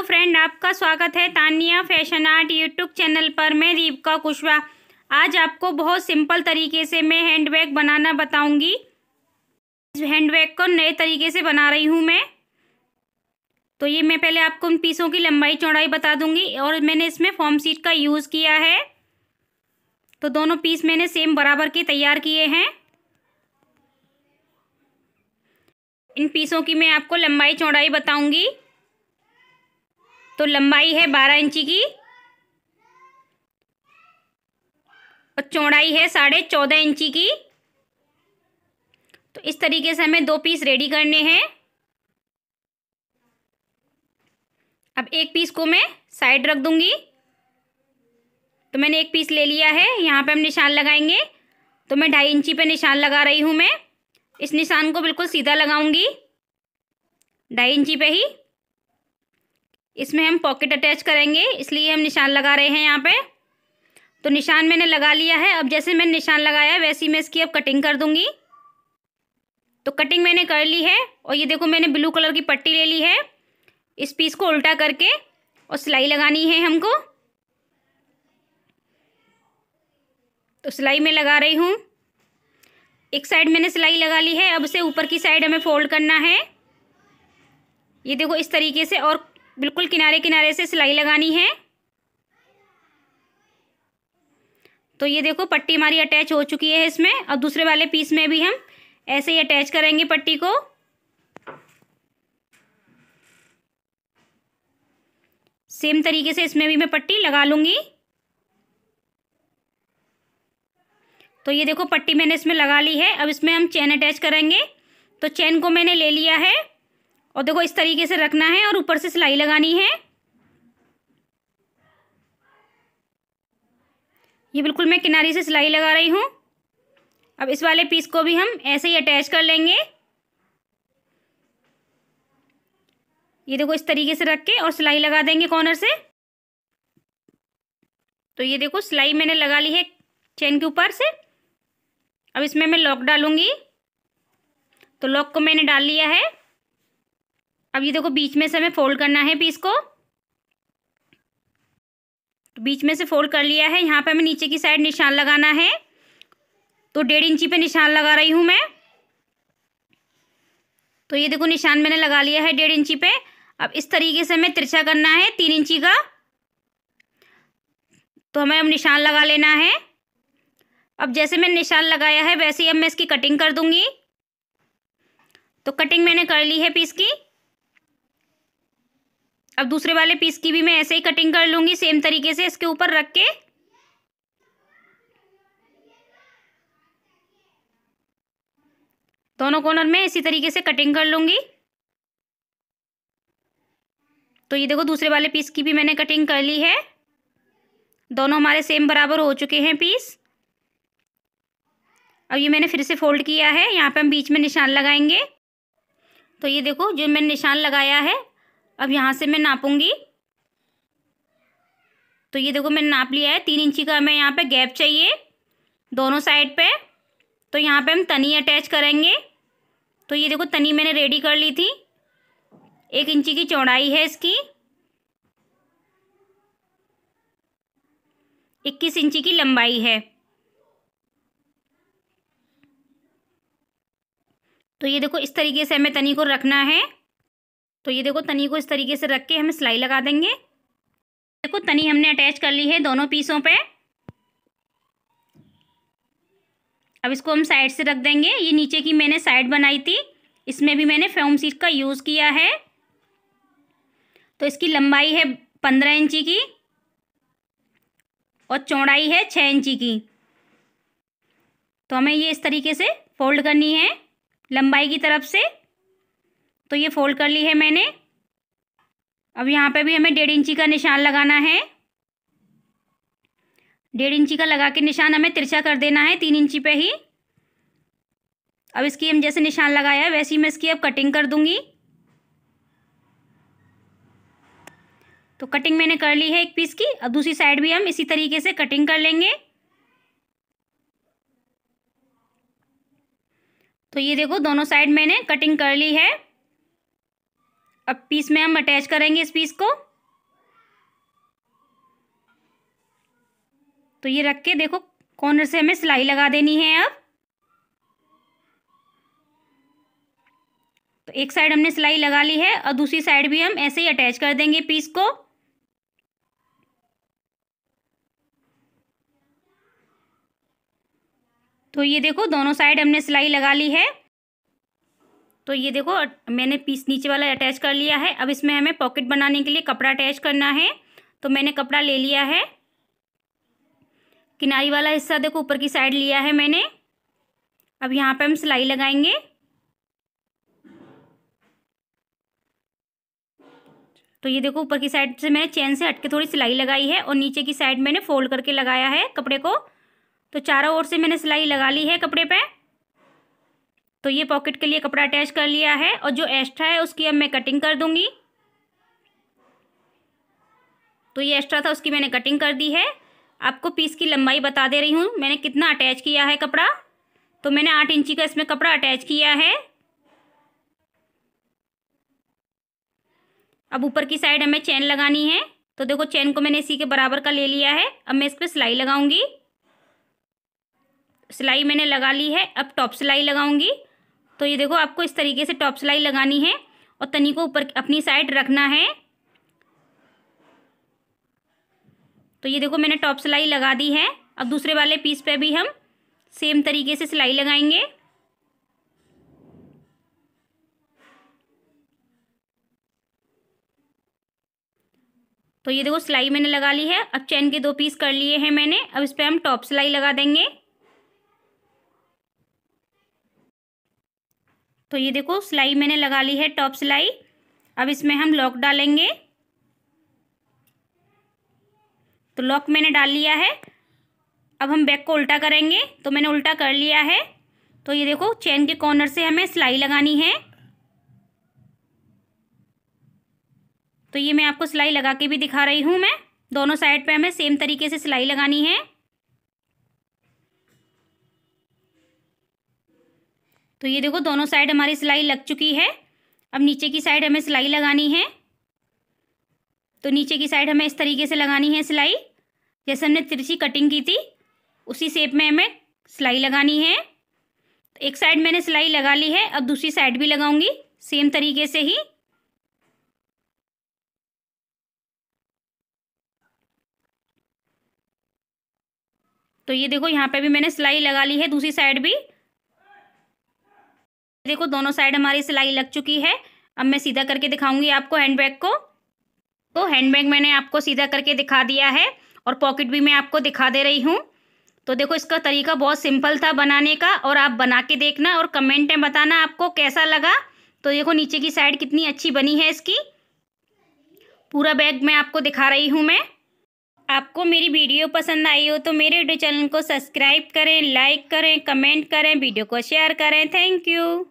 तो फ्रेंड, आपका स्वागत है Tania fashion art YouTube channel पर। मैं दीपिका कुशवाहा आज आपको बहुत सिंपल तरीके से मैं हैंडबैग बनाना बताऊंगी। इस हैंडबैग को नए तरीके से बना रही हूं मैं। तो ये मैं पहले आपको उन पीसों की लंबाई चौड़ाई बता दूंगी और मैंने इसमें फॉर्म शीट का यूज़ किया है। तो दोनों पीस मैंने सेम बराबर के तैयार किए हैं। इन पीसों की मैं आपको लंबाई चौड़ाई बताऊंगी। तो लंबाई है 12 इंची की और चौड़ाई है 14.5 इंची की। तो इस तरीके से हमें 2 पीस रेडी करने हैं। अब एक पीस को मैं साइड रख दूंगी। तो मैंने एक पीस ले लिया है। यहाँ पे हम निशान लगाएंगे। तो मैं 2.5 इंची पे निशान लगा रही हूँ। मैं इस निशान को बिल्कुल सीधा लगाऊंगी 2.5 इंची पे ही। इसमें हम पॉकेट अटैच करेंगे, इसलिए हम निशान लगा रहे हैं यहाँ पे। तो निशान मैंने लगा लिया है। अब जैसे मैंने निशान लगाया वैसे ही मैं इसकी अब कटिंग कर दूंगी। तो कटिंग मैंने कर ली है और ये देखो मैंने ब्लू कलर की पट्टी ले ली है। इस पीस को उल्टा करके और सिलाई लगानी है हमको। तो सिलाई मैं लगा रही हूँ। एक साइड मैंने सिलाई लगा ली है। अब इसे ऊपर की साइड हमें फोल्ड करना है। ये देखो इस तरीके से और बिल्कुल किनारे किनारे से सिलाई लगानी है। तो ये देखो पट्टी हमारी अटैच हो चुकी है इसमें। अब दूसरे वाले पीस में भी हम ऐसे ही अटैच करेंगे पट्टी को। सेम तरीके से इसमें भी मैं पट्टी लगा लूंगी। तो ये देखो पट्टी मैंने इसमें लगा ली है। अब इसमें हम चेन अटैच करेंगे। तो चेन को मैंने ले लिया है और देखो इस तरीके से रखना है और ऊपर से सिलाई लगानी है। ये बिल्कुल मैं किनारे से सिलाई लगा रही हूँ। अब इस वाले पीस को भी हम ऐसे ही अटैच कर लेंगे। ये देखो इस तरीके से रख के और सिलाई लगा देंगे कॉर्नर से। तो ये देखो सिलाई मैंने लगा ली है चेन के ऊपर से। अब इसमें मैं लॉक डालूंगी। तो लॉक को मैंने डाल लिया है। अब ये देखो बीच में से हमें फोल्ड करना है पीस को। तो बीच में से फोल्ड कर लिया है। यहाँ पे हमें नीचे की साइड निशान लगाना है। तो 1.5 इंची पे निशान लगा रही हूँ मैं। तो ये देखो निशान मैंने लगा लिया है 1.5 इंची पे। अब इस तरीके से हमें तिरछा करना है 3 इंची का। तो हमें अब निशान लगा लेना है। अब जैसे मैंने निशान लगाया है वैसे ही अब मैं इसकी कटिंग कर दूंगी। तो कटिंग मैंने कर ली है पीस की। अब दूसरे वाले पीस की भी मैं ऐसे ही कटिंग कर लूंगी सेम तरीके से इसके ऊपर रख के। दोनों कॉर्नर में इसी तरीके से कटिंग कर लूंगी। तो ये देखो दूसरे वाले पीस की भी मैंने कटिंग कर ली है। दोनों हमारे सेम बराबर हो चुके हैं पीस। अब ये मैंने फिर से फोल्ड किया है। यहाँ पे हम बीच में निशान लगाएंगे। तो ये देखो जो मैंने निशान लगाया है अब यहाँ से मैं नापूंगी। तो ये देखो मैंने नाप लिया है 3 इंची का हमें यहाँ पे गैप चाहिए दोनों साइड पे। तो यहाँ पे हम तनी अटैच करेंगे। तो ये देखो तनी मैंने रेडी कर ली थी। 1 इंची की चौड़ाई है इसकी। 21 इंची की लंबाई है। तो ये देखो इस तरीके से हमें तनी को रखना है। तो ये देखो तनी को इस तरीके से रख के हमें सिलाई लगा देंगे। देखो तनी हमने अटैच कर ली है दोनों पीसों पे। अब इसको हम साइड से रख देंगे। ये नीचे की मैंने साइड बनाई थी, इसमें भी मैंने फॉर्म शीट का यूज़ किया है। तो इसकी लंबाई है 15 इंची की और चौड़ाई है 6 इंची की। तो हमें ये इस तरीके से फोल्ड करनी है लंबाई की तरफ से। तो ये फोल्ड कर ली है मैंने। अब यहाँ पे भी हमें 1.5 इंची का निशान लगाना है। 1.5 इंची का लगा के निशान हमें तिरछा कर देना है 3 इंची पे ही। अब इसकी हम जैसे निशान लगाया है वैसे ही मैं इसकी अब कटिंग कर दूंगी। तो कटिंग मैंने कर ली है एक पीस की। अब दूसरी साइड भी हम इसी तरीके से कटिंग कर लेंगे। तो ये देखो दोनों साइड मैंने कटिंग कर ली है। अब पीस में हम अटैच करेंगे इस पीस को। तो ये रख के देखो कॉर्नर से हमें सिलाई लगा देनी है। अब तो एक साइड हमने सिलाई लगा ली है और दूसरी साइड भी हम ऐसे ही अटैच कर देंगे पीस को। तो ये देखो दोनों साइड हमने सिलाई लगा ली है। तो ये देखो मैंने पीस नीचे वाला अटैच कर लिया है। अब इसमें हमें पॉकेट बनाने के लिए कपड़ा अटैच करना है। तो मैंने कपड़ा ले लिया है, किनारी वाला हिस्सा देखो ऊपर की साइड लिया है मैंने। अब यहाँ पे हम सिलाई लगाएंगे। तो ये देखो ऊपर की साइड से मैंने चेन से हटके थोड़ी सिलाई लगाई है और नीचे की साइड मैंने फोल्ड करके लगाया है कपड़े को। तो चारों ओर से मैंने सिलाई लगा ली है कपड़े पे। तो ये पॉकेट के लिए कपड़ा अटैच कर लिया है और जो एक्स्ट्रा है उसकी अब मैं कटिंग कर दूंगी। तो ये एक्स्ट्रा था उसकी मैंने कटिंग कर दी है। आपको पीस की लंबाई बता दे रही हूँ मैंने कितना अटैच किया है कपड़ा। तो मैंने 8 इंची का इसमें कपड़ा अटैच किया है। अब ऊपर की साइड हमें चेन लगानी है। तो देखो चेन को मैंने इसी के बराबर का ले लिया है। अब मैं इस पर सिलाई लगाऊंगी। सिलाई मैंने लगा ली है। अब टॉप सिलाई लगाऊंगी। तो ये देखो आपको इस तरीके से टॉप सिलाई लगानी है और तनी को ऊपर अपनी साइड रखना है। तो ये देखो मैंने टॉप सिलाई लगा दी है। अब दूसरे वाले पीस पे भी हम सेम तरीके से सिलाई लगाएंगे। तो ये देखो सिलाई मैंने लगा ली है। अब चेन के 2 पीस कर लिए हैं मैंने। अब इस पे हम टॉप सिलाई लगा देंगे। तो ये देखो सिलाई मैंने लगा ली है टॉप सिलाई। अब इसमें हम लॉक डालेंगे। तो लॉक मैंने डाल लिया है। अब हम बैक को उल्टा करेंगे। तो मैंने उल्टा कर लिया है। तो ये देखो चेन के कॉर्नर से हमें सिलाई लगानी है। तो ये मैं आपको सिलाई लगा के भी दिखा रही हूँ। मैं दोनों साइड पे हमें सेम तरीके से सिलाई लगानी है। तो ये देखो दोनों साइड हमारी सिलाई लग चुकी है। अब नीचे की साइड हमें सिलाई लगानी है। तो नीचे की साइड हमें इस तरीके से लगानी है सिलाई, जैसे हमने तिरछी कटिंग की थी उसी शेप में हमें सिलाई लगानी है। तो एक साइड मैंने सिलाई लगा ली है। अब दूसरी साइड भी लगाऊंगी सेम तरीके से ही। तो ये देखो यहाँ पे भी मैंने सिलाई लगा ली है दूसरी साइड भी। देखो दोनों साइड हमारी सिलाई लग चुकी है। अब मैं सीधा करके दिखाऊंगी आपको हैंडबैग को। तो हैंडबैग मैंने आपको सीधा करके दिखा दिया है और पॉकेट भी मैं आपको दिखा दे रही हूँ। तो देखो इसका तरीका बहुत सिंपल था बनाने का और आप बना के देखना और कमेंट में बताना आपको कैसा लगा। तो देखो नीचे की साइड कितनी अच्छी बनी है इसकी। पूरा बैग मैं आपको दिखा रही हूँ मैं। आपको मेरी वीडियो पसंद आई हो तो मेरे यूट्यूब चैनल को सब्सक्राइब करें, लाइक करें, कमेंट करें, वीडियो को शेयर करें। Thank you.